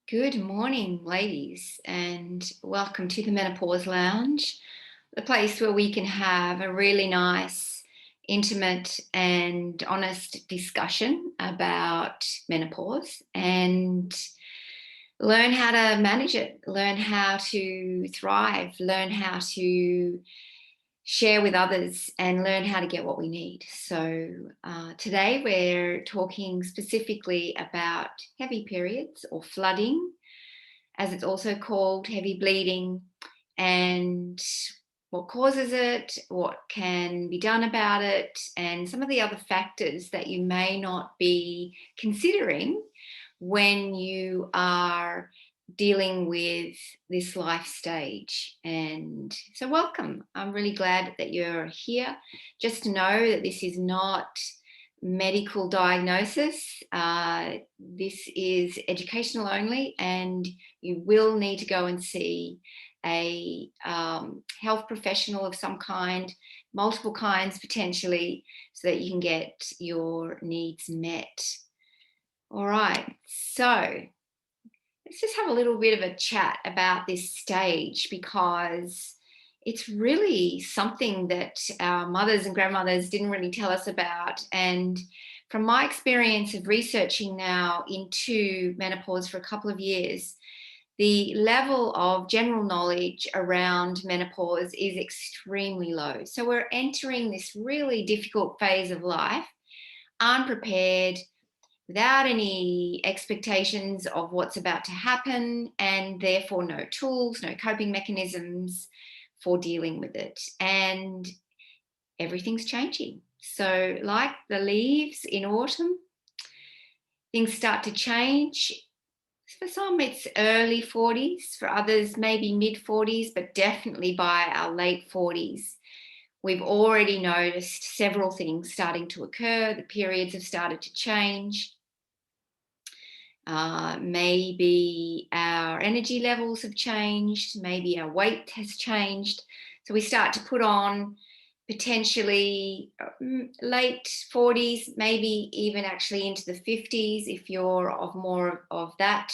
Good morning, ladies, and welcome to the Menopause Lounge, the place where we can have a really nice, intimate, and honest discussion about menopause and learn how to manage it, learn how to thrive, learn how to share with others, and learn how to get what we need. So, today we're talking specifically about heavy periods or flooding, as it's also called, heavy bleeding, and what causes it, what can be done about it, and some of the other factors that you may not be considering when you are dealing with this life stage. And so, welcome. I'm really glad that you're here. Just to know that this is not medical diagnosis. This is educational only, and you will need to go and see a health professional of some kind, multiple kinds potentially, so that you can get your needs met. All right, so let's just have a little bit of a chat about this stage, because it's really something that our mothers and grandmothers didn't really tell us about. And from my experience of researching now into menopause for a couple of years, the level of general knowledge around menopause is extremely low. So we're entering this really difficult phase of life, unprepared, without any expectations of what's about to happen, and therefore no tools, no coping mechanisms for dealing with it. And everything's changing. So, like the leaves in autumn, things start to change. For some, it's early 40s, for others, maybe mid 40s, but definitely by our late 40s. We've already noticed several things starting to occur. The periods have started to change. Maybe our energy levels have changed, maybe our weight has changed. So we start to put on potentially late 40s, maybe even actually into the 50s if you're of more of that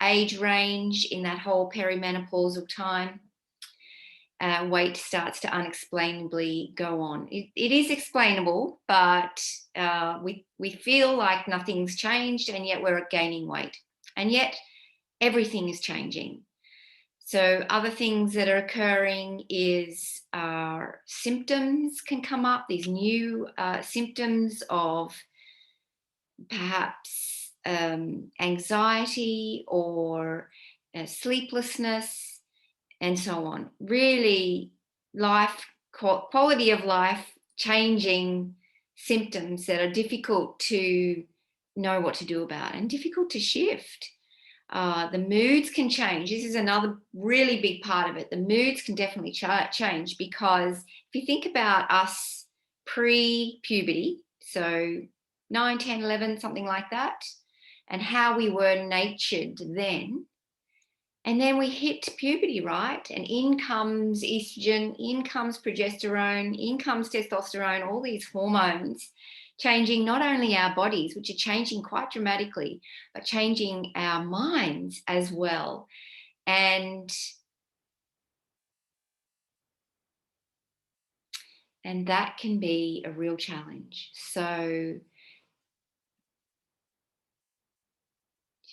age range in that whole perimenopausal time. Weight starts to unexplainably go on. It is explainable, but we feel like nothing's changed, and yet we're gaining weight, and yet everything is changing. So other things that are occurring is our symptoms can come up, these new symptoms of perhaps anxiety or sleeplessness, and so on. Really, quality of life changing symptoms that are difficult to know what to do about and difficult to shift. The moods can change. This is another really big part of it. The moods can definitely change, because if you think about us pre-puberty, so 9, 10, 11, something like that, and how we were natured then, and then we hit puberty, right? And in comes estrogen, in comes progesterone, in comes testosterone, all these hormones changing not only our bodies, which are changing quite dramatically, but changing our minds as well. And that can be a real challenge. So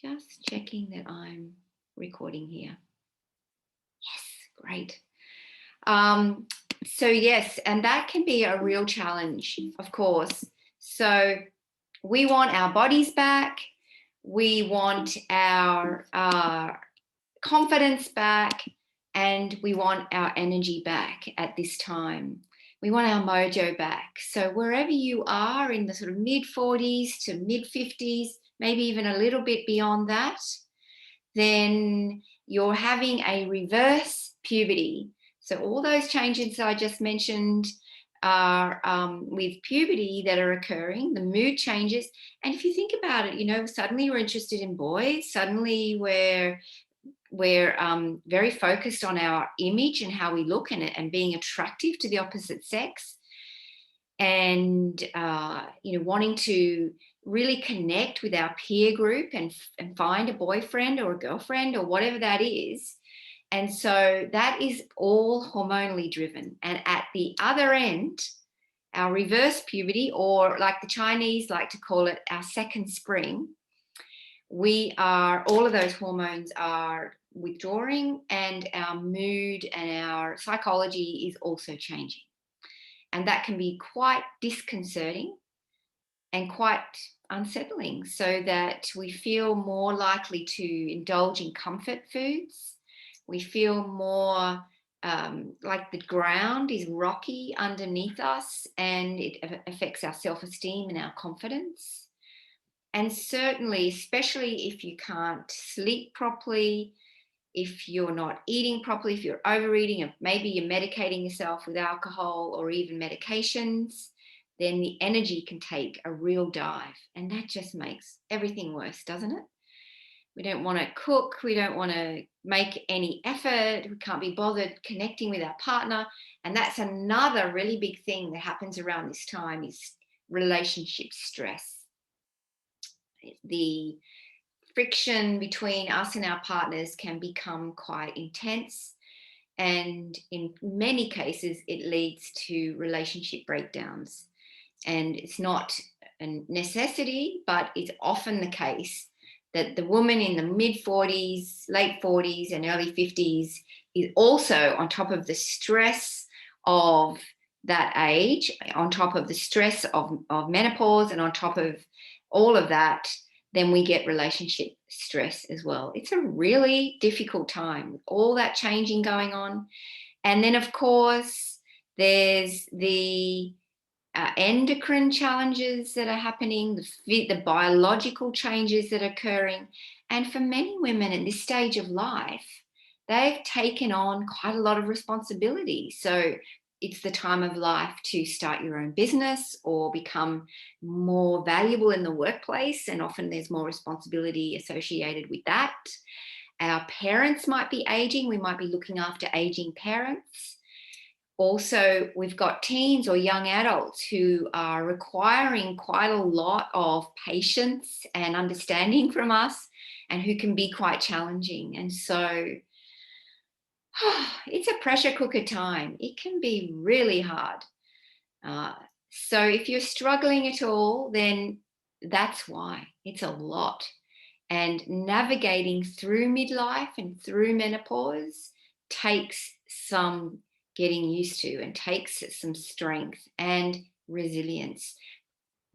just checking that I'm recording here. Yes, great. So yes, and that can be a real challenge, of course. So we want our bodies back. We want our confidence back, and we want our energy back at this time. We want our mojo back. So wherever you are in the sort of mid 40s to mid 50s, maybe even a little bit beyond that, then you're having a reverse puberty. So all those changes I just mentioned are with puberty that are occurring, the mood changes. And if you think about it, suddenly we're interested in boys, suddenly we're very focused on our image and how we look, and being attractive to the opposite sex. and wanting to really connect with our peer group and find a boyfriend or a girlfriend or whatever that is. And so that is all hormonally driven. And at the other end, our reverse puberty, or like the Chinese like to call it, our second spring, all of those hormones are withdrawing, and our mood and our psychology is also changing. And that can be quite disconcerting and quite unsettling, so that we feel more likely to indulge in comfort foods. We feel more like the ground is rocky underneath us, and it affects our self-esteem and our confidence. And certainly, especially if you can't sleep properly, if you're not eating properly, if you're overeating, and maybe you're medicating yourself with alcohol or even medications, then the energy can take a real dive. And that just makes everything worse, doesn't it? We don't want to cook. We don't want to make any effort. We can't be bothered connecting with our partner. And that's another really big thing that happens around this time, is relationship stress. The friction between us and our partners can become quite intense. And in many cases, it leads to relationship breakdowns. And it's not a necessity, but it's often the case that the woman in the mid 40s, late 40s, and early 50s is also on top of the stress of that age, on top of the stress of menopause, and on top of all of that, then we get relationship stress as well. It's a really difficult time with all that changing going on. And then, of course, there's the endocrine challenges that are happening, the biological changes that are occurring. And for many women at this stage of life, they've taken on quite a lot of responsibility. So it's the time of life to start your own business or become more valuable in the workplace. And often there's more responsibility associated with that. Our parents might be aging. We might be looking after aging parents. Also, we've got teens or young adults who are requiring quite a lot of patience and understanding from us, and who can be quite challenging. And so it's a pressure cooker time. It can be really hard. So if you're struggling at all, then that's why. It's a lot. And navigating through midlife and through menopause takes some getting used to, and takes some strength and resilience.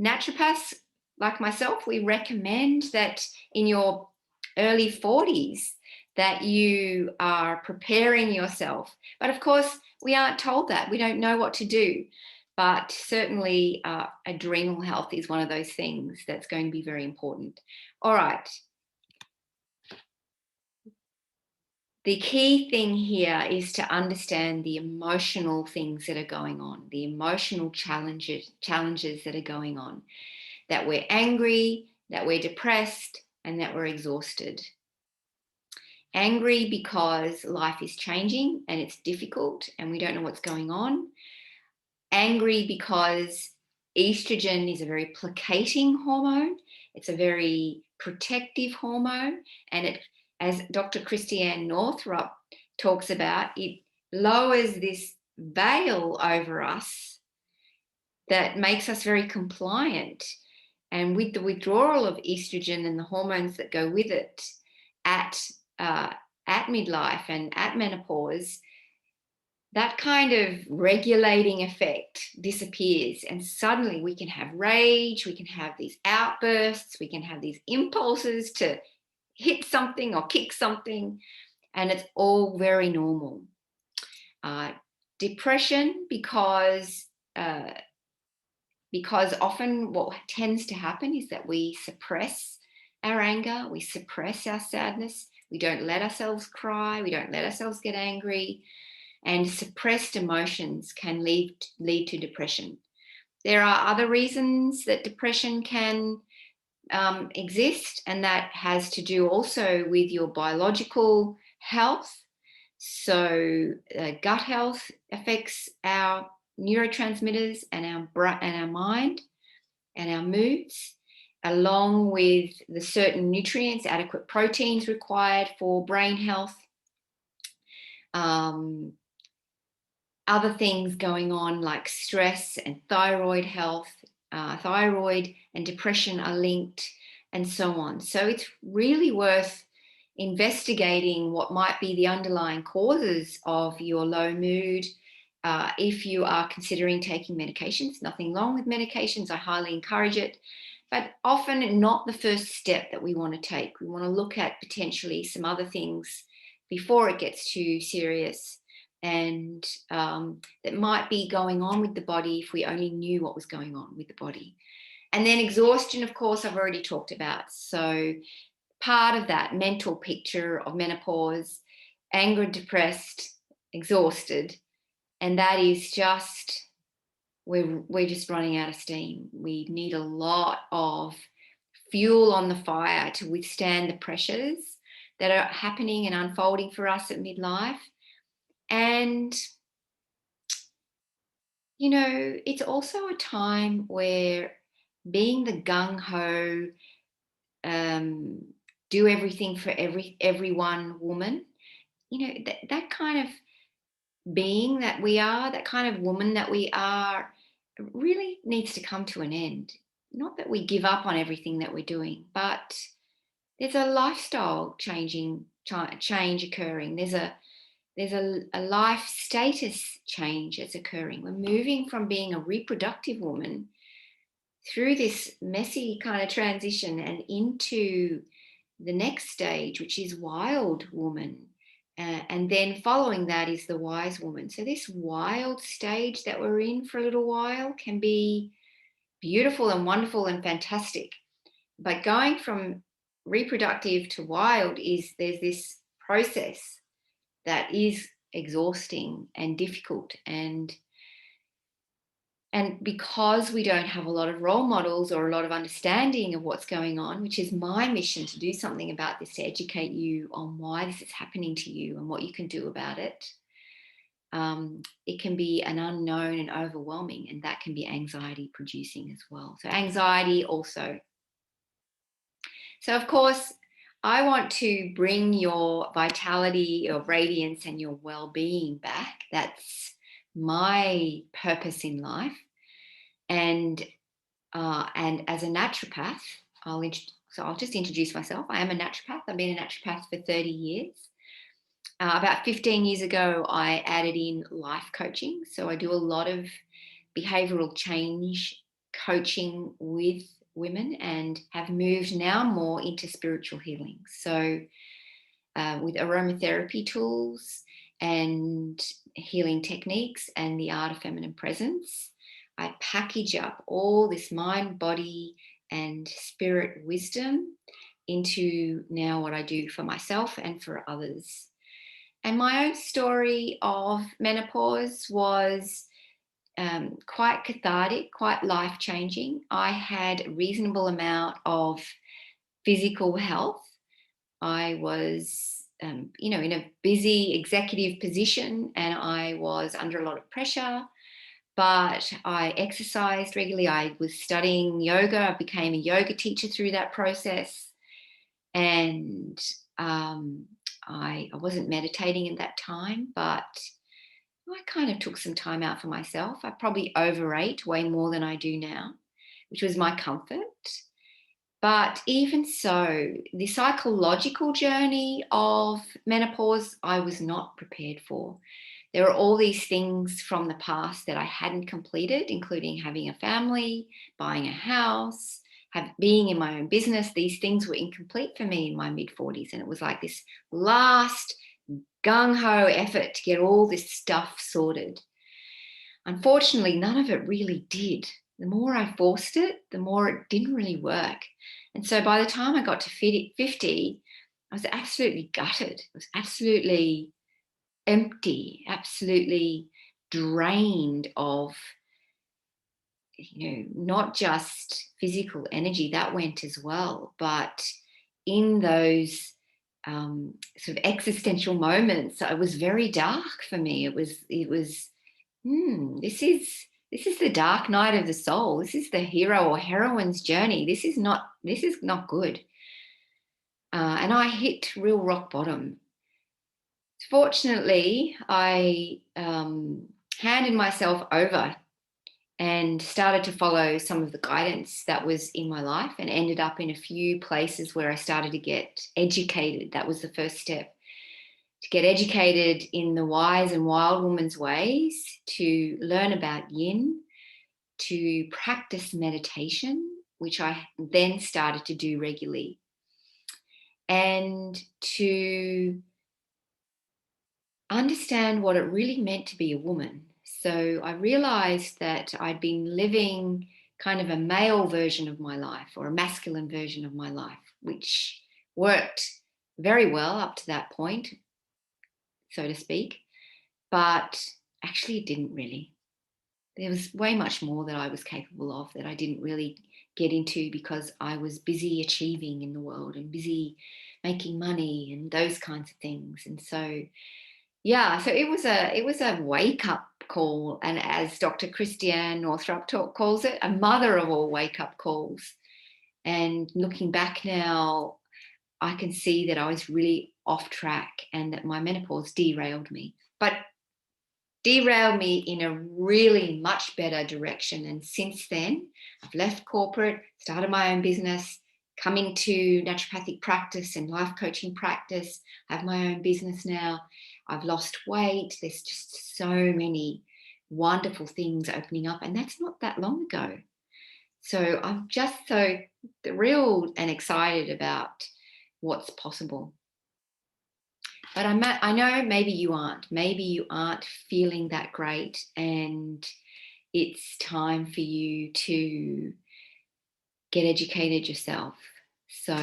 Naturopaths like myself, we recommend that in your early 40s that you are preparing yourself. But of course, we aren't told that. We don't know what to do. But certainly adrenal health is one of those things that's going to be very important. All right. The key thing here is to understand the emotional things that are going on, the emotional challenges that are going on, that we're angry, that we're depressed, and that we're exhausted. Angry because life is changing and it's difficult and we don't know what's going on. Angry because estrogen is a very placating hormone. It's a very protective hormone, and it, as Dr. Christiane Northrup talks about, it lowers this veil over us that makes us very compliant. And with the withdrawal of estrogen and the hormones that go with it at midlife and at menopause, that kind of regulating effect disappears, and suddenly we can have rage, we can have these outbursts, we can have these impulses to hit something or kick something, and it's all very normal. Depression, because often what tends to happen is that we suppress our anger, we suppress our sadness, we don't let ourselves cry, we don't let ourselves get angry, and suppressed emotions can lead to depression. There are other reasons that depression can exist, and that has to do also with your biological health. So gut health affects our neurotransmitters and our mind and our moods, along with the certain nutrients, adequate proteins required for brain health. Other things going on like stress and thyroid health, thyroid and depression are linked, and so on. So it's really worth investigating what might be the underlying causes of your low mood. If you are considering taking medications, nothing wrong with medications, I highly encourage it, but often not the first step that we want to take. We want to look at potentially some other things before it gets too serious, and that might be going on with the body if we only knew what was going on with the body. And then exhaustion, of course, I've already talked about. So part of that mental picture of menopause, angered, depressed, exhausted, and that is just, we're just running out of steam. We need a lot of fuel on the fire to withstand the pressures that are happening and unfolding for us at midlife. And, you know, it's also a time where being the gung-ho, do everything for everyone woman, you know, that kind of being that we are, that kind of woman that we are, really needs to come to an end. Not that we give up on everything that we're doing, but there's a lifestyle change occurring. There's a life status change that's occurring. We're moving from being a reproductive woman through this messy kind of transition and into the next stage, which is wild woman. And then following that is the wise woman. So this wild stage that we're in for a little while can be beautiful and wonderful and fantastic. But going from reproductive to wild there's this process that is exhausting and difficult, and because we don't have a lot of role models or a lot of understanding of what's going on, which is my mission to do something about this, to educate you on why this is happening to you and what you can do about it, it can be an unknown and overwhelming, and that can be anxiety producing as well. So anxiety also. So of course, I want to bring your vitality, your radiance, and your well-being back. That's my purpose in life. And as a naturopath, I'll just introduce myself. I am a naturopath. I've been a naturopath for 30 years. About 15 years ago, I added in life coaching. So I do a lot of behavioral change coaching with women, and have moved now more into spiritual healing. So with aromatherapy tools and healing techniques and the art of feminine presence, I package up all this mind, body, and spirit wisdom into now what I do for myself and for others. And my own story of menopause was quite cathartic, quite life-changing. I had a reasonable amount of physical health. I was, in a busy executive position, and I was under a lot of pressure, but I exercised regularly. I was studying yoga. I became a yoga teacher through that process. And I wasn't meditating at that time, but I kind of took some time out for myself. I probably overate way more than I do now, which was my comfort. But even so, the psychological journey of menopause, I was not prepared for. There were all these things from the past that I hadn't completed, including having a family, buying a house, being in my own business. These things were incomplete for me in my mid-40s. And it was like this last gung-ho effort to get all this stuff sorted. Unfortunately, none of it really did. The more I forced it, the more it didn't really work. And so by the time I got to 50, I was absolutely gutted. I was absolutely empty, absolutely drained of, not just physical energy, that went as well, but in those sort of existential moments, it was very dark for me. It was This is the dark night of the soul. This is the hero or heroine's journey. This is not good. And I hit real rock bottom. Fortunately, I handed myself over and started to follow some of the guidance that was in my life, and ended up in a few places where I started to get educated. That was the first step, to get educated in the wise and wild woman's ways, to learn about yin, to practice meditation, which I then started to do regularly, and to understand what it really meant to be a woman. So I realized that I'd been living kind of a male version of my life, or a masculine version of my life, which worked very well up to that point, so to speak. But actually, it didn't really. There was way much more that I was capable of that I didn't really get into, because I was busy achieving in the world and busy making money and those kinds of things. And so, yeah, so it was a wake up call, and as Dr. Christiane Northrup calls it, a mother of all wake up calls. And looking back now, I can see that I was really off track, and that my menopause derailed me. But derailed me in a really much better direction. And since then, I've left corporate, started my own business, come into naturopathic practice and life coaching practice. I have my own business now. I've lost weight. There's just so many wonderful things opening up, and that's not that long ago. So I'm just so thrilled and excited about what's possible. But I know maybe you aren't. Maybe you aren't feeling that great, and it's time for you to get educated yourself. So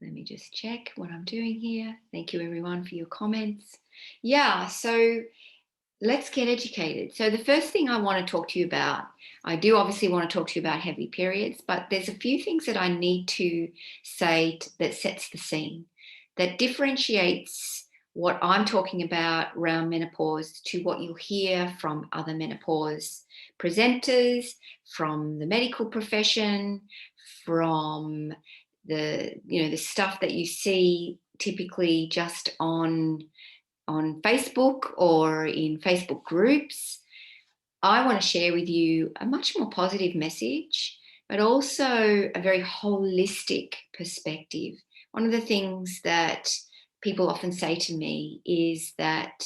let me just check what I'm doing here. Thank you, everyone, for your comments. Yeah, so let's get educated. So the first thing I want to talk to you about, I do obviously want to talk to you about heavy periods, but there's a few things that I need to say that sets the scene, that differentiates what I'm talking about around menopause to what you'll hear from other menopause presenters, from the medical profession, from the stuff that you see typically just on Facebook or in Facebook groups. I want to share with you a much more positive message, but also a very holistic perspective. One of the things that people often say to me is that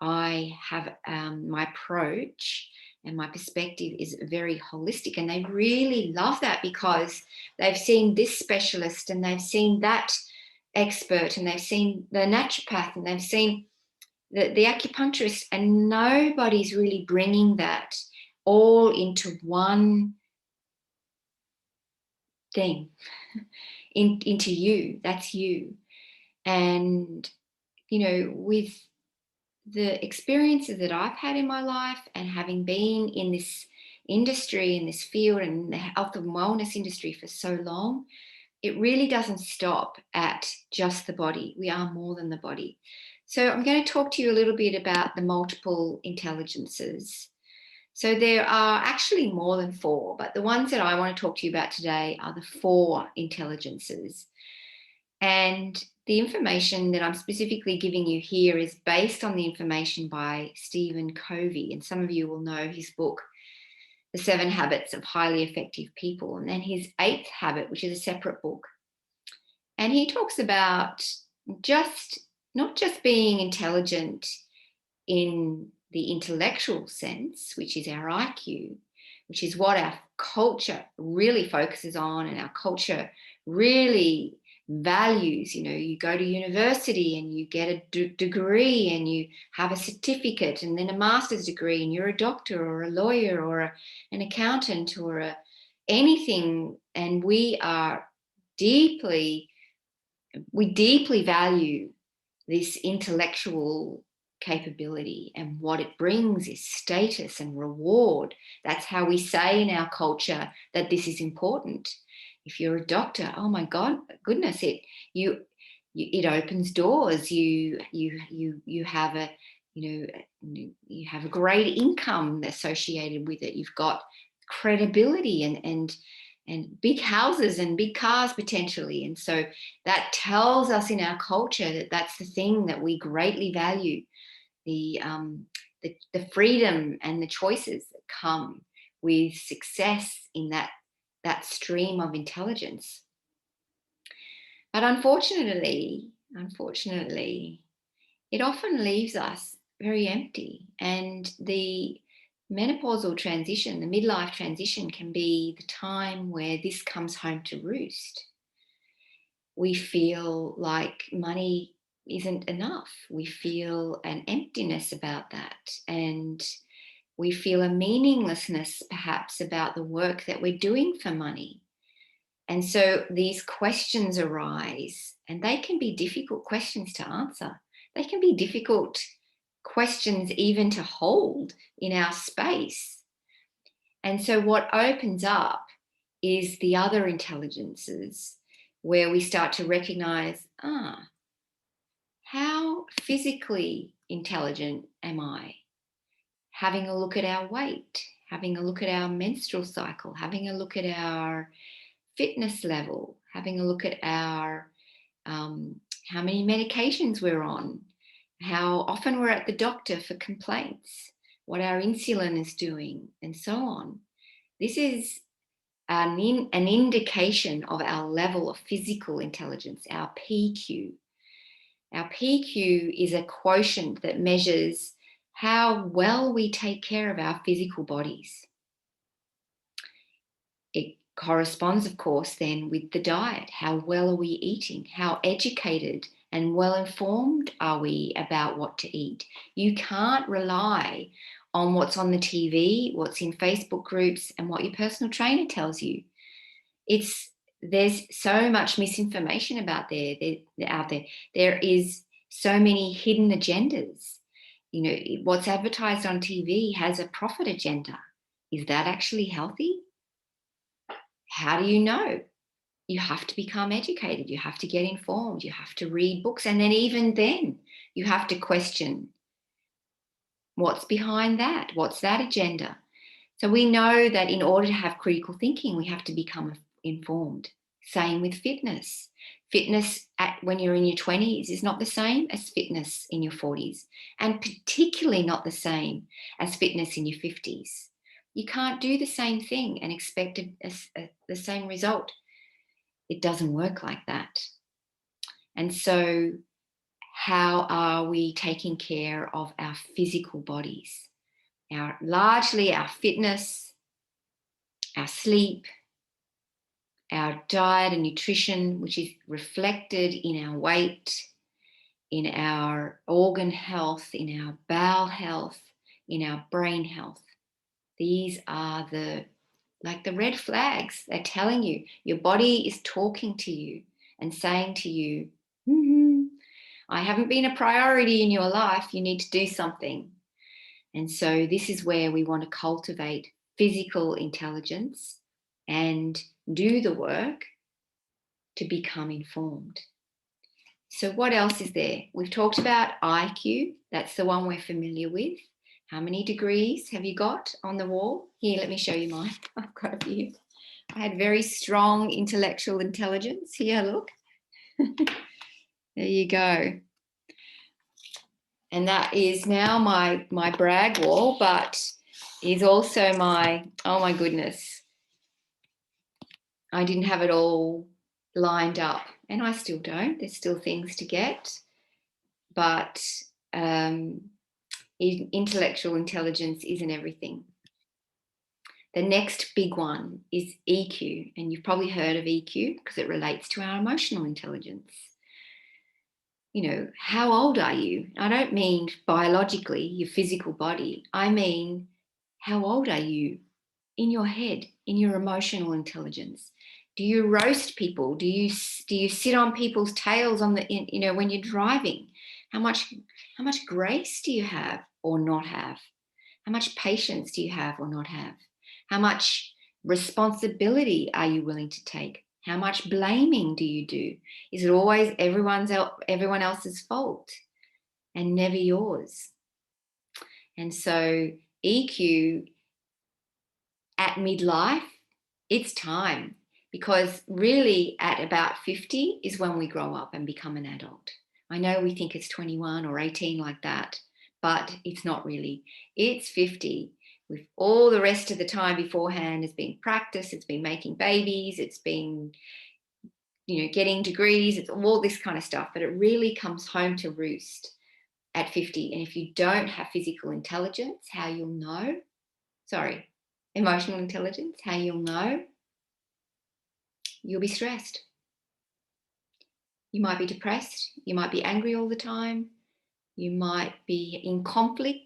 I have my approach and my perspective is very holistic, and they really love that, because they've seen this specialist and they've seen that expert and they've seen the naturopath and they've seen the acupuncturist, and nobody's really bringing that all into one thing, into you. That's you. And, with the experiences that I've had in my life, and having been in this industry, in this field, and the health and wellness industry for so long, it really doesn't stop at just the body. We are more than the body. So I'm going to talk to you a little bit about the multiple intelligences. So there are actually more than four, but the ones that I want to talk to you about today are the four intelligences. And the information that I'm specifically giving you here is based on the information by Stephen Covey. And some of you will know his book, The 7 Habits of Highly Effective People, and then his 8th habit, which is a separate book. And he talks about not just being intelligent in the intellectual sense, which is our IQ, which is what our culture really focuses on, and our culture really values. You go to university and you get a degree and you have a certificate and then a master's degree, and you're a doctor or a lawyer or an accountant or anything. And we deeply value this intellectual capability, and what it brings is status and reward. That's how we say in our culture that this is important. If you're a doctor, oh my goodness, it opens doors. You have you have a great income associated with it. You've got credibility and big houses and big cars potentially. And so that tells us in our culture that that's the thing that we greatly value, the freedom and the choices that come with success in that stream of intelligence. But unfortunately, it often leaves us very empty. And the menopausal transition, the midlife transition, can be the time where this comes home to roost. We feel like money isn't enough. We feel an emptiness about that. And we feel a meaninglessness perhaps about the work that we're doing for money. And so these questions arise, and they can be difficult questions to answer. They can be difficult questions even to hold in our space. And so what opens up is the other intelligences, where we start to recognize, how physically intelligent am I? Having a look at our weight, having a look at our menstrual cycle, having a look at our fitness level, having a look at our how many medications we're on, how often we're at the doctor for complaints, what our insulin is doing, and so on. This is an indication of our level of physical intelligence, our PQ. Our PQ is a quotient that measures how well we take care of our physical bodies. It corresponds, of course, then with the diet. How well are we eating? How educated and well informed are we about what to eat? You can't rely on what's on the TV, what's in Facebook groups, and what your personal trainer tells you. There's so much misinformation out there. There is so many hidden agendas. What's advertised on TV has a profit agenda. Is that actually healthy? How do you know? You have to become educated. You have to get informed. You have to read books. And then even then, you have to question what's behind that? What's that agenda? So we know that in order to have critical thinking, we have to become informed. Same with fitness. Fitness when you're in your 20s is not the same as fitness in your 40s, and particularly not the same as fitness in your 50s. You can't do the same thing and expect the same result. It doesn't work like that. And so how are we taking care of our physical bodies? Largely our fitness, our sleep, our diet and nutrition, which is reflected in our weight, in our organ health, in our bowel health, in our brain health. These are the red flags. They're telling you, your body is talking to you and saying to you, I haven't been a priority in your life. You need to do something. And so this is where we want to cultivate physical intelligence and do the work to become informed. So what else is there? We've talked about IQ. That's the one we're familiar with. How many degrees have you got on the wall? Here, let me show you mine. I've got a few. I had very strong intellectual intelligence. Here, look. There you go. And that is now my brag wall, but is also oh my goodness, I didn't have it all lined up, and I still don't. There's still things to get, but intellectual intelligence isn't everything. The next big one is EQ, and you've probably heard of EQ because it relates to our emotional intelligence. How old are you? I don't mean biologically, your physical body. I mean, how old are you in your head, in your emotional intelligence? Do you roast people? Do you sit on people's tails when you're driving? How much grace do you have or not have? How much patience do you have or not have? How much responsibility are you willing to take? How much blaming do you do? Is it always everyone else's fault and never yours? And so EQ at midlife, it's time, because really at about 50 is when we grow up and become an adult. I know we think it's 21 or 18 like that, but it's not really. It's 50. With all the rest of the time beforehand has been practice, it's been making babies, it's been, getting degrees, it's all this kind of stuff, but it really comes home to roost at 50. And if you don't have physical intelligence, how you'll know, emotional intelligence, how you'll know, you'll be stressed. You might be depressed. You might be angry all the time. You might be in conflict.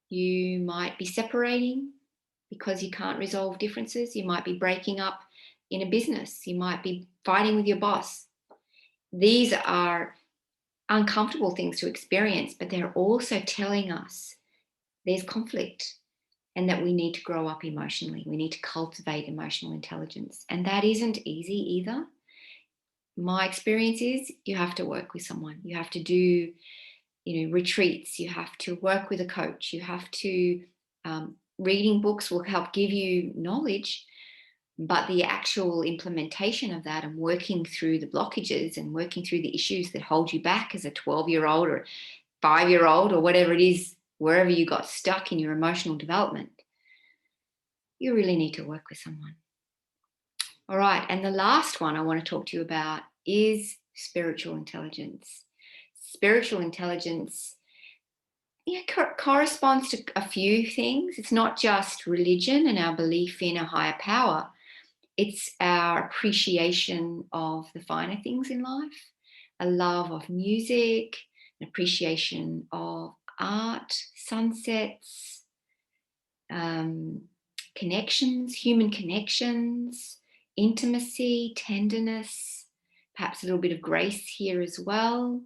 You might be separating because you can't resolve differences. You might be breaking up in a business. You might be fighting with your boss. These are uncomfortable things to experience, but they're also telling us there's conflict and that we need to grow up emotionally. We need to cultivate emotional intelligence. And that isn't easy either. My experience is you have to work with someone. You have to do, retreats. You have to work with a coach. You have to, reading books will help give you knowledge, but the actual implementation of that and working through the blockages and working through the issues that hold you back as a 12-year-old or 5-year-old or whatever it is, wherever you got stuck in your emotional development, you really need to work with someone. All right. And the last one I want to talk to you about is spiritual intelligence. Spiritual intelligence corresponds to a few things. It's not just religion and our belief in a higher power. It's our appreciation of the finer things in life, a love of music, an appreciation of art, sunsets, connections, human connections, intimacy, tenderness, perhaps a little bit of grace here as well.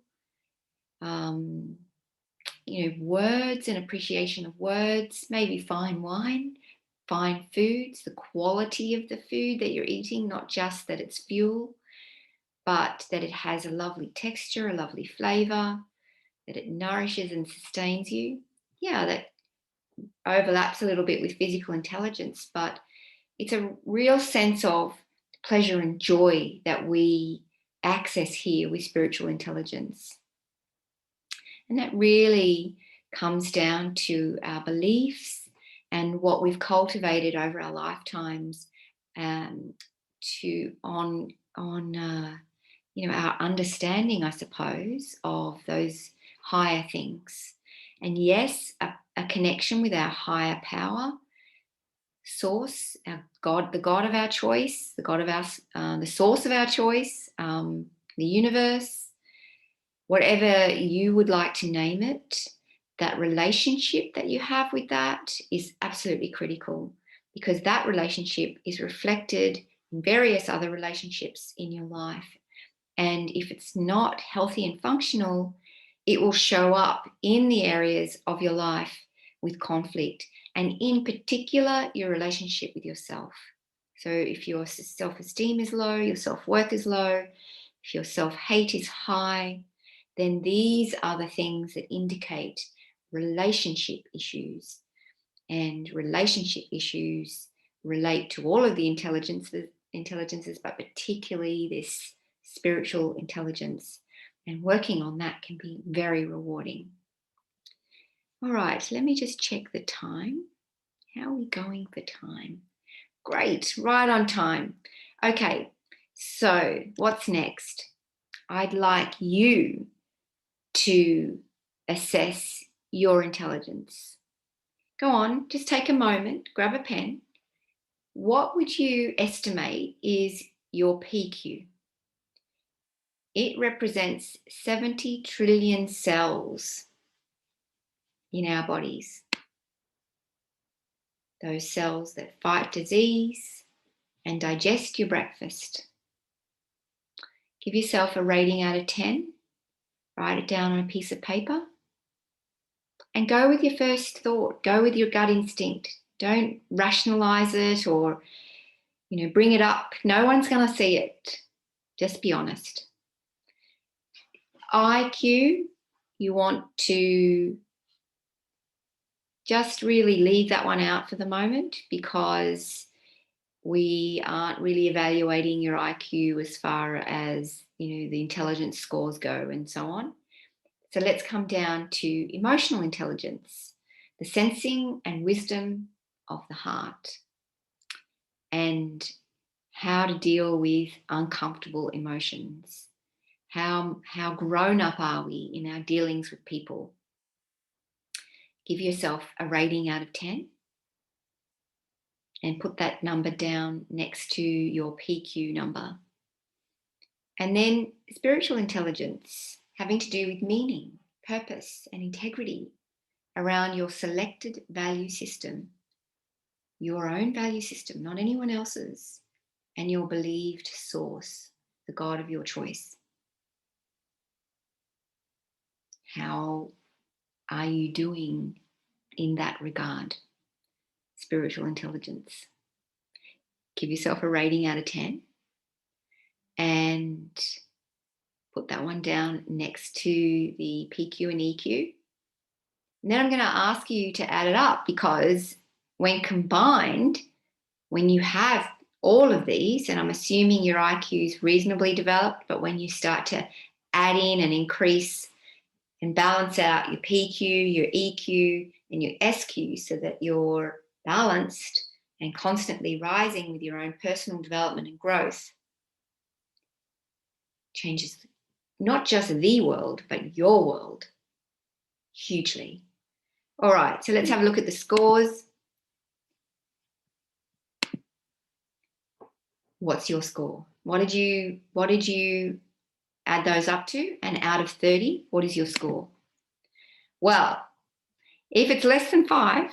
Words and appreciation of words, maybe fine wine, fine foods, the quality of the food that you're eating, not just that it's fuel, but that it has a lovely texture, a lovely flavor, that it nourishes and sustains you. Yeah, that overlaps a little bit with physical intelligence, but it's a real sense of pleasure and joy that we access here with spiritual intelligence. And that really comes down to our beliefs and what we've cultivated over our lifetimes our understanding, I suppose, of those higher things. And yes, a connection with our higher power source, our God, the God of our choice, the God of our, the source of our choice, the universe, whatever you would like to name it. That relationship that you have with that is absolutely critical, because that relationship is reflected in various other relationships in your life. And if it's not healthy and functional, it will show up in the areas of your life with conflict, and in particular, your relationship with yourself. So if your self-esteem is low, your self-worth is low, if your self-hate is high, then these are the things that indicate relationship issues. And relationship issues relate to all of the intelligences, but particularly this spiritual intelligence. And working on that can be very rewarding. All right, let me just check the time. How are we going for time? Great, right on time. Okay, so what's next? I'd like you to assess your intelligence. Go on, just take a moment, grab a pen. What would you estimate is your PQ? It represents 70 trillion cells in our bodies. Those cells that fight disease and digest your breakfast. Give yourself a rating out of 10. Write it down on a piece of paper. And go with your first thought. Go with your gut instinct. Don't rationalize it or, bring it up. No one's going to see it. Just be honest. IQ, you want to just really leave that one out for the moment, because we aren't really evaluating your IQ as far as, the intelligence scores go and so on. So let's come down to emotional intelligence, the sensing and wisdom of the heart, and how to deal with uncomfortable emotions. How grown up are we in our dealings with people? Give yourself a rating out of 10 and put that number down next to your PQ number. And then spiritual intelligence, having to do with meaning, purpose, and integrity around your selected value system, your own value system, not anyone else's, and your believed source, the God of your choice. How are you doing in that regard? Spiritual intelligence. Give yourself a rating out of 10 and put that one down next to the PQ and EQ. And then I'm going to ask you to add it up, because when combined, when you have all of these, and I'm assuming your IQ is reasonably developed, but when you start to add in and increase and balance out your PQ, your EQ, and your SQ so that you're balanced and constantly rising with your own personal development and growth, changes not just the world, but your world hugely. All right, so let's have a look at the scores. What's your score? What did you add those up to? And out of 30, what is your score? Well, if it's less than 5,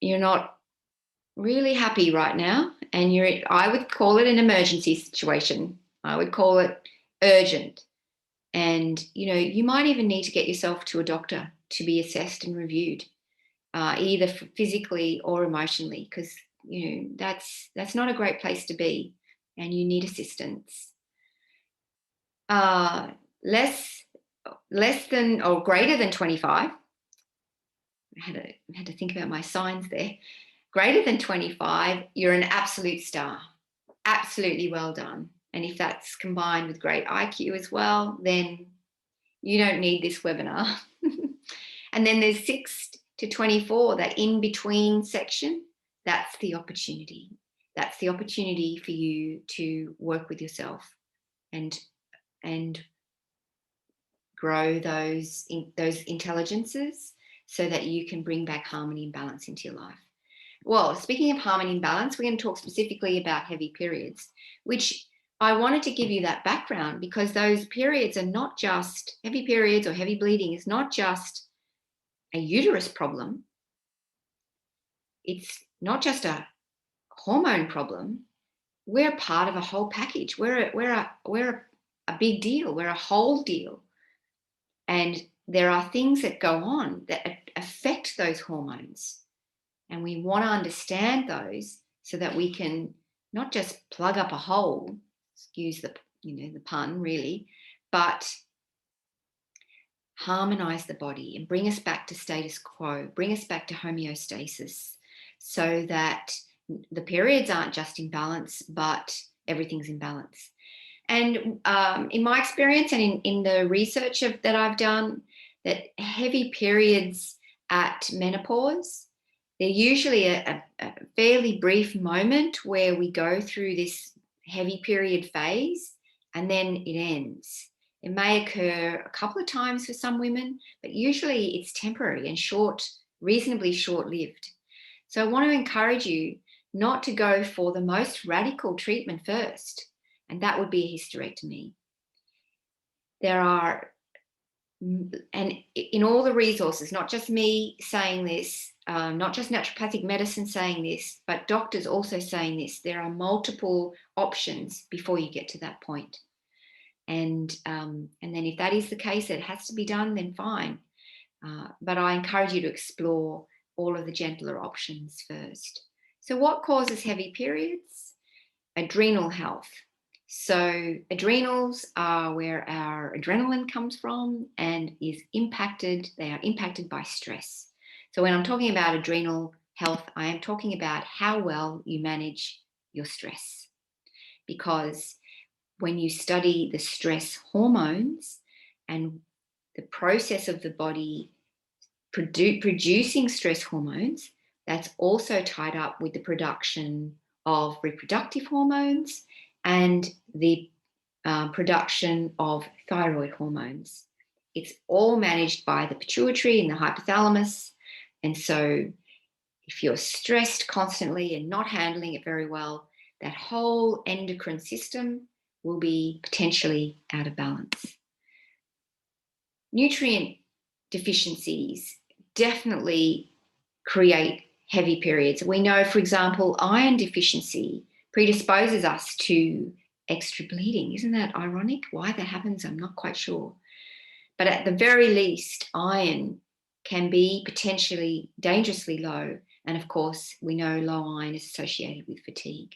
you're not really happy right now, and I would call it an emergency situation. I would call it urgent. And, you might even need to get yourself to a doctor to be assessed and reviewed, either physically or emotionally, because, that's not a great place to be, and you need assistance. Less than or greater than 25. I had to think about my signs there. Greater than 25, you're an absolute star. Absolutely well done. And if that's combined with great IQ as well, then you don't need this webinar. And then there's 6 to 24, that in-between section. That's the opportunity. That's the opportunity for you to work with yourself and grow those intelligences so that you can bring back harmony and balance into your life. Well, speaking of harmony and balance, we're going to talk specifically about heavy periods, which I wanted to give you that background, because those periods are not just, heavy periods or heavy bleeding is not just a uterus problem. It's not just a hormone problem. We're part of a whole package. We're a big deal. We're a whole deal. And there are things that go on that affect those hormones. And we want to understand those so that we can not just plug up a hole, excuse the pun really, but harmonize the body and bring us back to status quo, bring us back to homeostasis, so that the periods aren't just in balance, but everything's in balance. And in my experience and in the research that I've done, that heavy periods at menopause, they're usually a fairly brief moment where we go through this heavy period phase and then it ends. It may occur a couple of times for some women, but usually it's temporary and reasonably short-lived. So I want to encourage you not to go for the most radical treatment first, and that would be a hysterectomy. There are, and in all the resources, not just me saying this, not just naturopathic medicine saying this, but doctors also saying this, there are multiple options before you get to that point. And then if that is the case, it has to be done, then fine. But I encourage you to explore all of the gentler options first. So what causes heavy periods? Adrenal health. So adrenals are where our adrenaline comes from and is impacted. They are impacted by stress. So when I'm talking about adrenal health, I am talking about how well you manage your stress. Because when you study the stress hormones and the process of the body producing stress hormones, that's also tied up with the production of reproductive hormones and the production of thyroid hormones. It's all managed by the pituitary and the hypothalamus. And so if you're stressed constantly and not handling it very well, that whole endocrine system will be potentially out of balance. Nutrient deficiencies definitely create heavy periods. We know, for example, iron deficiency predisposes us to extra bleeding. Isn't that ironic? Why that happens, I'm not quite sure. But at the very least, iron can be potentially dangerously low. And of course, we know low iron is associated with fatigue.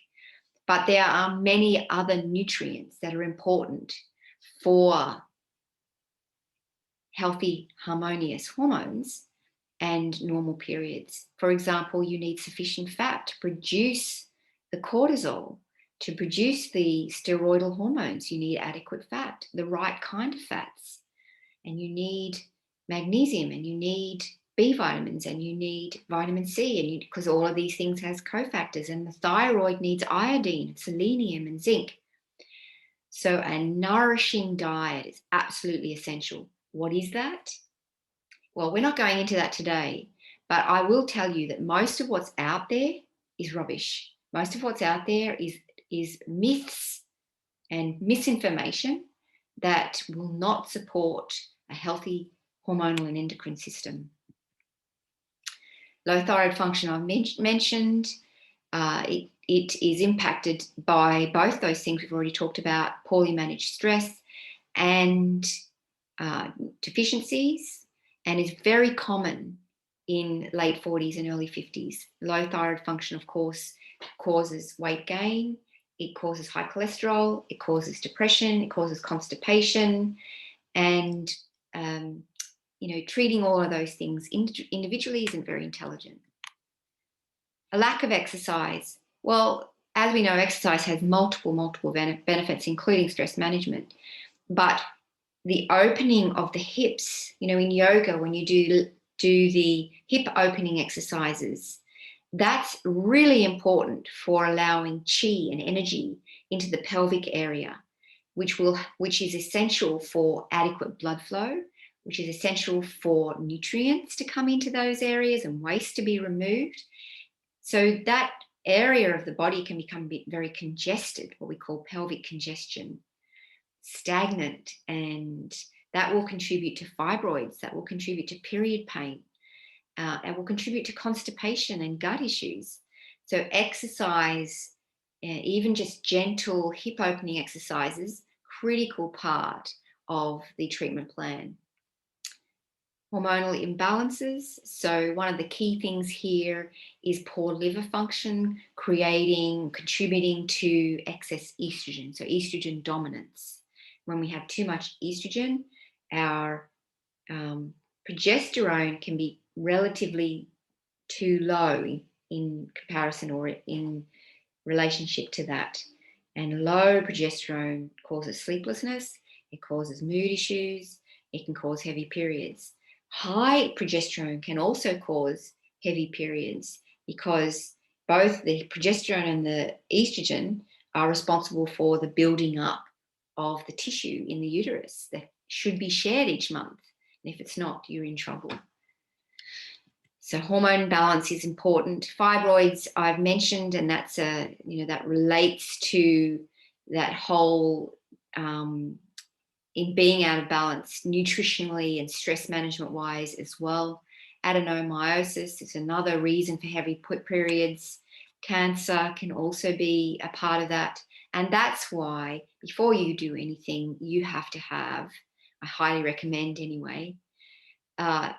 But there are many other nutrients that are important for healthy, harmonious hormones and normal periods. For example, you need sufficient fat to produce the cortisol, to produce the steroidal hormones. You need adequate fat, the right kind of fats. And you need magnesium, and you need B vitamins, and you need vitamin C, and because all of these things has cofactors, and the thyroid needs iodine, selenium, and zinc. So a nourishing diet is absolutely essential. What is that? Well, we're not going into that today, but I will tell you that most of what's out there is rubbish. Most of what's out there is myths and misinformation that will not support a healthy hormonal and endocrine system. Low thyroid function I've mentioned. It is impacted by both those things we've already talked about, poorly managed stress and deficiencies, and is very common in late 40s and early 50s. Low thyroid function, of course, causes weight gain, it causes high cholesterol, it causes depression, it causes constipation, and treating all of those things individually isn't very intelligent. A lack of exercise. Well, as we know, exercise has multiple benefits, including stress management. But the opening of the hips, in yoga, when you do the hip opening exercises, that's really important for allowing chi and energy into the pelvic area, which is essential for adequate blood flow, which is essential for nutrients to come into those areas and waste to be removed. So that area of the body can become very congested, what we call pelvic congestion, stagnant, and that will contribute to fibroids, that will contribute to period pain, and will contribute to constipation and gut issues. So exercise, even just gentle hip opening exercises, critical part of the treatment plan. Hormonal imbalances. So one of the key things here is poor liver function, contributing to excess estrogen, so estrogen dominance. When we have too much estrogen, our progesterone can be relatively too low in comparison or in relationship to that. And low progesterone causes sleeplessness, it causes mood issues, it can cause heavy periods. High progesterone can also cause heavy periods because both the progesterone and the estrogen are responsible for the building up of the tissue in the uterus that should be shared each month. And if it's not, you're in trouble. So hormone balance is important. Fibroids I've mentioned, and that's that relates to that whole in being out of balance nutritionally and stress management wise as well. Adenomyosis is another reason for heavy periods. Cancer can also be a part of that. And that's why before you do anything, you have to have, I highly recommend anyway, a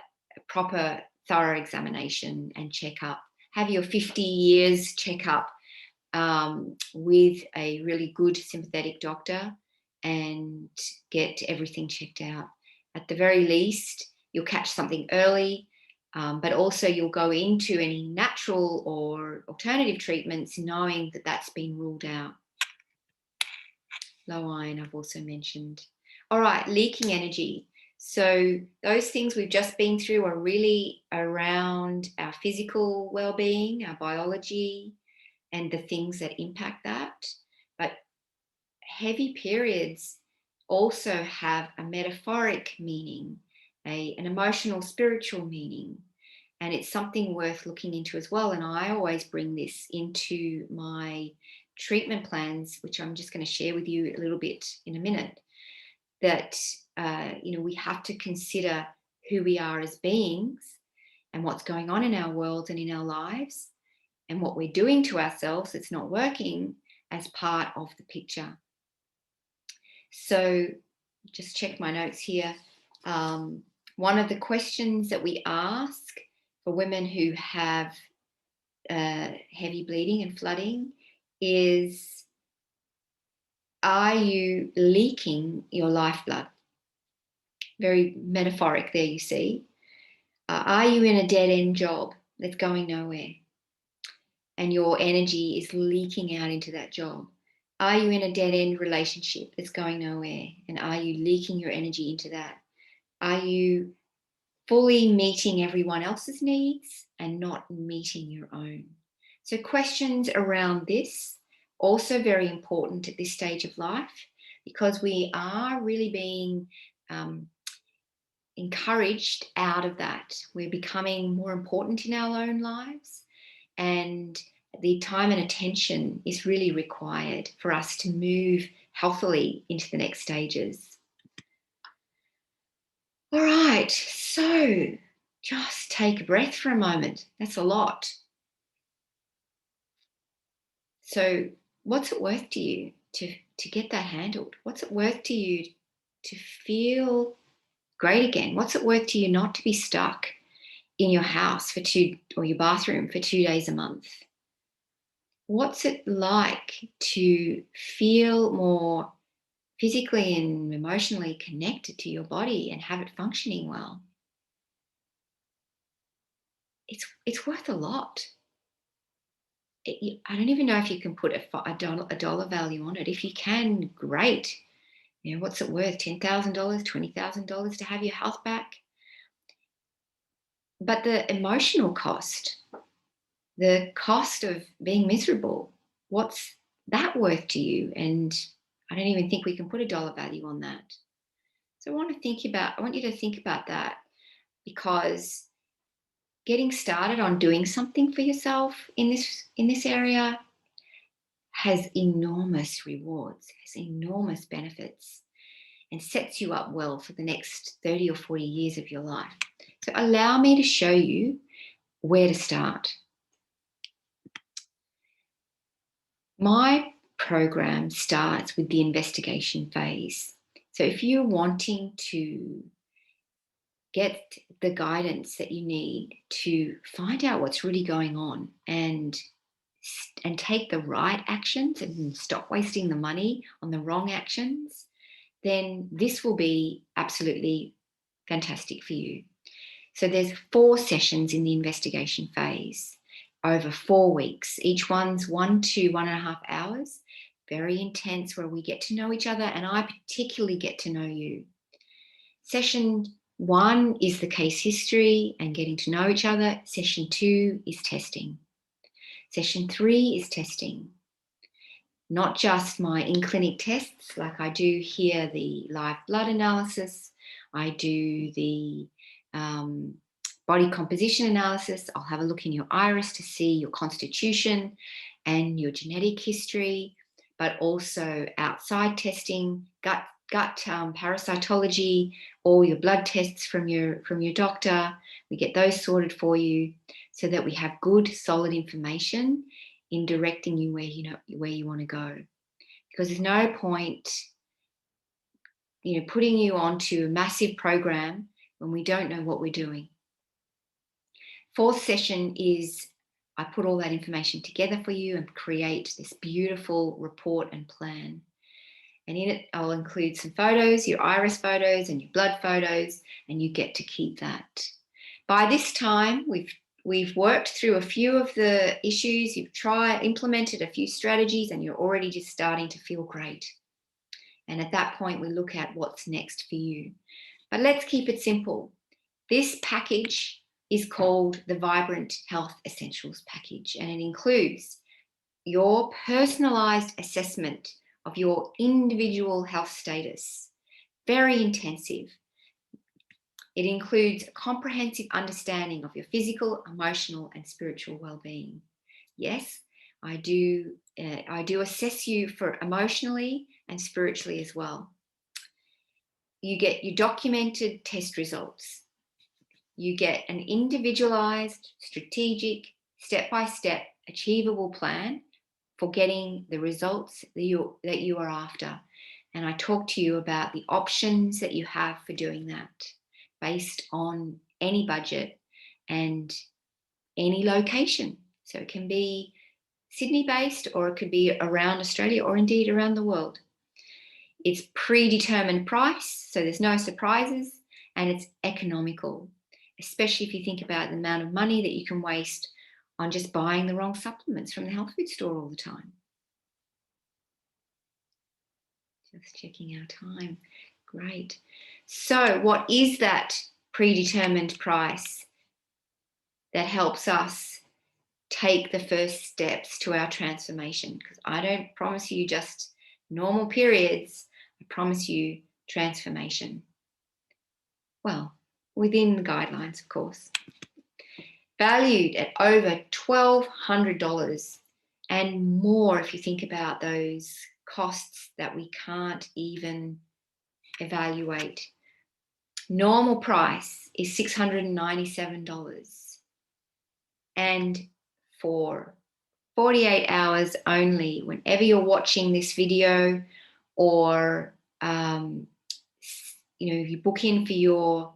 proper thorough examination and checkup. Have your 50 years checkup with a really good sympathetic doctor and get everything checked out. At the very least, you'll catch something early, but also you'll go into any natural or alternative treatments knowing that that's been ruled out. Low iron, I've also mentioned. All right, leaking energy. So those things we've just been through are really around our physical well-being, our biology, and the things that impact that. But heavy periods also have a metaphoric meaning, an emotional, spiritual meaning, and it's something worth looking into as well. And I always bring this into my treatment plans, which I'm just going to share with you a little bit in a minute, that we have to consider who we are as beings and what's going on in our world and in our lives, and what we're doing to ourselves that's not working as part of the picture. So just check my notes here. One of the questions that we ask for women who have heavy bleeding and flooding is, are you leaking your lifeblood? Very metaphoric there, you see. Are you in a dead-end job that's going nowhere and your energy is leaking out into that job? Are you in a dead-end relationship that's going nowhere and are you leaking your energy into that? Are you fully meeting everyone else's needs and not meeting your own? So questions around this, also very important at this stage of life, because we are really being encouraged out of that. We're becoming more important in our own lives, and the time and attention is really required for us to move healthily into the next stages. All right, so just take a breath for a moment. That's a lot. So what's it worth to you to get that handled? What's it worth to you to feel great again? What's it worth to you not to be stuck in your house or your bathroom for 2 days a month? What's it like to feel more physically and emotionally connected to your body and have it functioning well? It's worth a lot. I don't even know if you can put a dollar value on it. If you can, great. What's it worth? $10,000, $20,000 to have your health back? But the emotional cost, the cost of being miserable, what's that worth to you? And I don't even think we can put a dollar value on that. So I want you to think about that, because getting started on doing something for yourself in this area has enormous rewards, has enormous benefits, and sets you up well for the next 30 or 40 years of your life. So allow me to show you where to start. My program starts with the investigation phase. So if you're wanting to get the guidance that you need to find out what's really going on and take the right actions and stop wasting the money on the wrong actions, then this will be absolutely fantastic for you. So there's 4 sessions in the investigation phase over 4 weeks. Each one's 1 to 1.5 hours, very intense, where we get to know each other, and I particularly get to know you. Session 1 is the case history and getting to know each other. Session 2 is testing. Session 3 is testing. Not just my in-clinic tests, like I do here, the live blood analysis, I do the body composition analysis. I'll have a look in your iris to see your constitution and your genetic history, but also outside testing, gut parasitology, all your blood tests from your doctor. We get those sorted for you so that we have good, solid information in directing you where you want to go. Because there's no point, putting you onto a massive program when we don't know what we're doing. 4th session is I put all that information together for you and create this beautiful report and plan. And in it, I'll include some photos, your iris photos and your blood photos, and you get to keep that. By this time, we've worked through a few of the issues, you've implemented a few strategies, and you're already just starting to feel great. And at that point, we look at what's next for you. But let's keep it simple. This package is called the Vibrant Health Essentials package, and it includes your personalized assessment of your individual health status. Very intensive. It includes a comprehensive understanding of your physical, emotional, and spiritual well-being. Yes, I do assess you for emotionally and spiritually as well. You get your documented test results. You get an individualized, strategic, step-by-step, achievable plan for getting the results that you are after. And I talk to you about the options that you have for doing that based on any budget and any location. So it can be Sydney-based, or it could be around Australia, or indeed around the world. It's predetermined price, so there's no surprises, and it's economical, especially if you think about the amount of money that you can waste on just buying the wrong supplements from the health food store all the time. Just checking our time. Great. So what is that predetermined price that helps us take the first steps to our transformation? Because I don't promise you just normal periods. I promise you transformation. Well, within the guidelines, of course. Valued at over $1,200 and more if you think about those costs that we can't even evaluate. Normal price is $697. And for 48 hours only, whenever you're watching this video, or if you book in for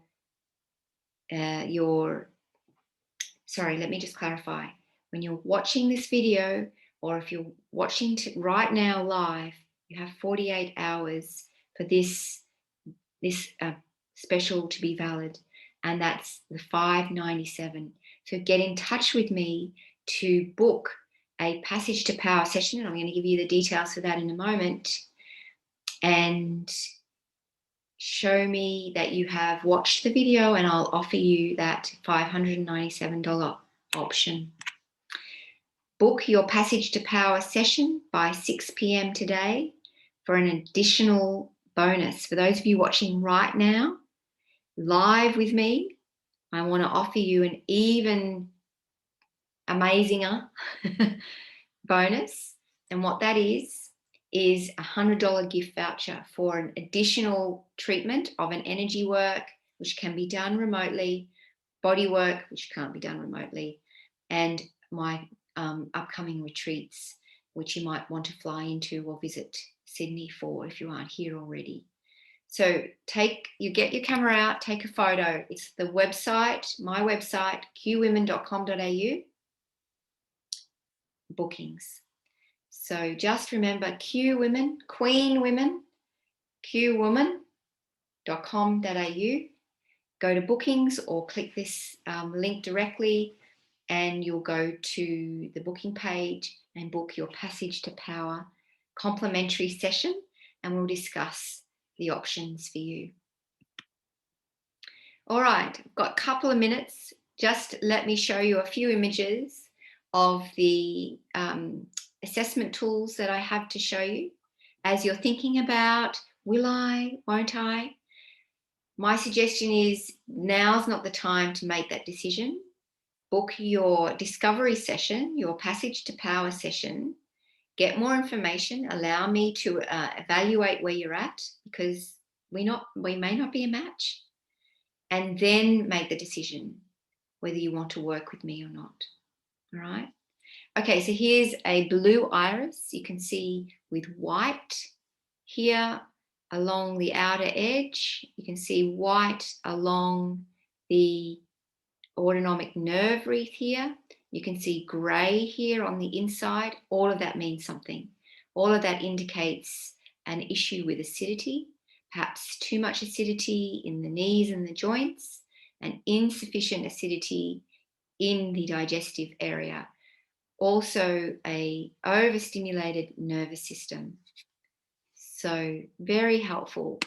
sorry, let me just clarify. When you're watching this video, or if you're watching right now live, you have 48 hours for this special to be valid, and that's the $597. So get in touch with me to book a Passage to Power session, and I'm going to give you the details for that in a moment, and show me that you have watched the video, and I'll offer you that $597 option. Book your Passage to Power session by 6 p.m. today for an additional bonus. For those of you watching right now, live with me, I want to offer you an even amazinger bonus. And what that is a $100 gift voucher for an additional treatment of an energy work, which can be done remotely, body work, which can't be done remotely, and my upcoming retreats, which you might want to fly into or visit Sydney for if you aren't here already. So you get your camera out, take a photo. It's the website, my website, qwomen.com.au, bookings. So just remember Q Women, Queen Women, qwoman.com.au. Go to bookings or click this link directly, and you'll go to the booking page and book your Passage to Power complimentary session, and we'll discuss the options for you. All right, I've got a couple of minutes. Just let me show you a few images of the assessment tools that I have to show you. As you're thinking about, will I, won't I? My suggestion is now's not the time to make that decision. Book your discovery session, your Passage to Power session, get more information, allow me to evaluate where you're at, because we may not be a match, and then make the decision whether you want to work with me or not. All right. Okay, so here's a blue iris. You can see with white here along the outer edge. You can see white along the autonomic nerve wreath here, You can see grey here on the inside. All of that means something. All of that indicates an issue with acidity, perhaps too much acidity in the knees and the joints, and insufficient acidity in the digestive area. Also, a overstimulated nervous system. So very helpful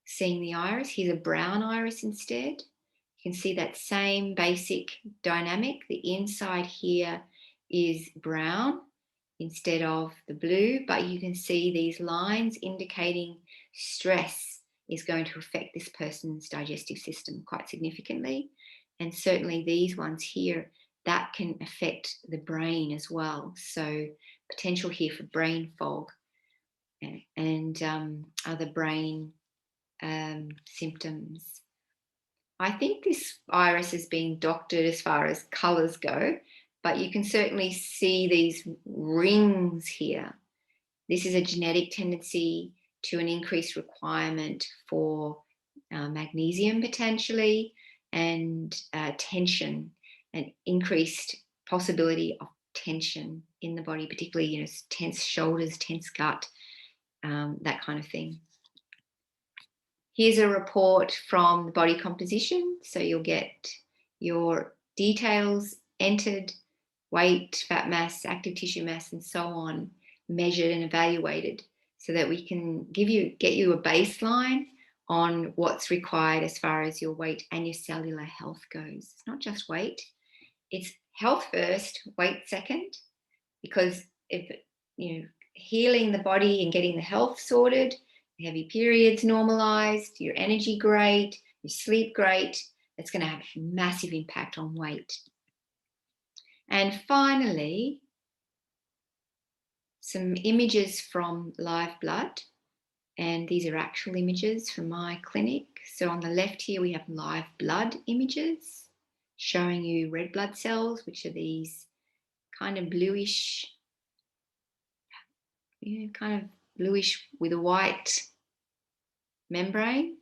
seeing the iris. Here's a brown iris instead. You can see that same basic dynamic. The inside here is brown instead of the blue, but you can see these lines indicating stress is going to affect this person's digestive system quite significantly. And certainly these ones here, that can affect the brain as well. So potential here for brain fog and other brain symptoms. I think this iris is being doctored as far as colours go, but you can certainly see these rings here. This is a genetic tendency to an increased requirement for magnesium potentially, and tension, an increased possibility of tension in the body, particularly tense shoulders, tense gut, that kind of thing. Here's a report from the body composition. So you'll get your details entered, weight, fat mass, active tissue mass, and so on, measured and evaluated so that we can get you a baseline on what's required as far as your weight and your cellular health goes. It's not just weight. It's health first, weight second, because if healing the body and getting the health sorted, heavy periods normalized, your energy great, your sleep great, it's going to have a massive impact on weight. And finally, some images from live blood. And these are actual images from my clinic. So on the left here, we have live blood images showing you red blood cells, which are these kind of bluish, with a white membrane.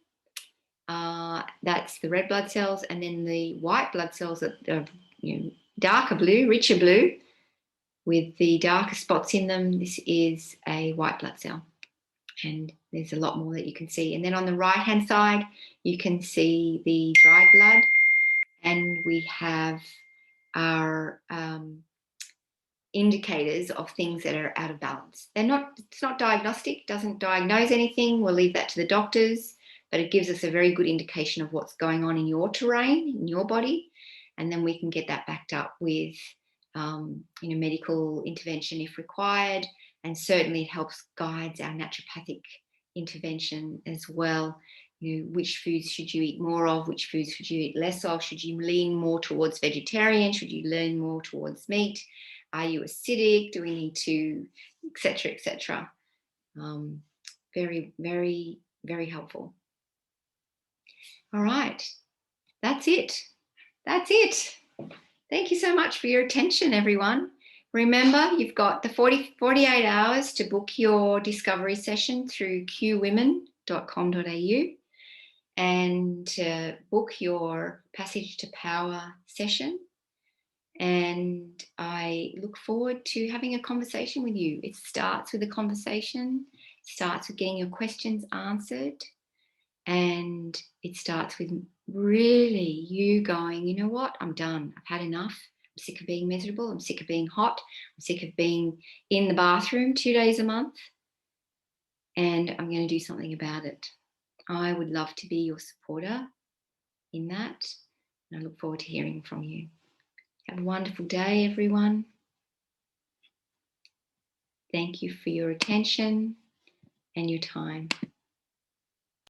That's the red blood cells, and then the white blood cells that are darker blue, richer blue, with the darker spots in them. This is a white blood cell, and there's a lot more that you can see. And then on the right hand side, you can see the dried blood, and we have our indicators of things that are out of balance. It's not diagnostic, doesn't diagnose anything. We'll leave that to the doctors, but it gives us a very good indication of what's going on in your terrain, in your body, and then we can get that backed up with medical intervention if required, and certainly it helps guides our naturopathic intervention as well. Which foods should you eat more of? Which foods should you eat less of? Should you lean more towards vegetarian? Should you lean more towards meat? Are you acidic? Do we need to, etc., etc.? Very, very, very helpful. All right, that's it. That's it. Thank you so much for your attention, everyone. Remember, you've got the 48 hours to book your discovery session through qwomen.com.au and book your Passage to Power session. And I look forward to having a conversation with you. It starts with a conversation, starts with getting your questions answered, and it starts with really you going, you know what, I'm done. I've had enough. I'm sick of being miserable. I'm sick of being hot. I'm sick of being in the bathroom 2 days a month. And I'm going to do something about it. I would love to be your supporter in that. And I look forward to hearing from you. Have a wonderful day, everyone. Thank you for your attention and your time.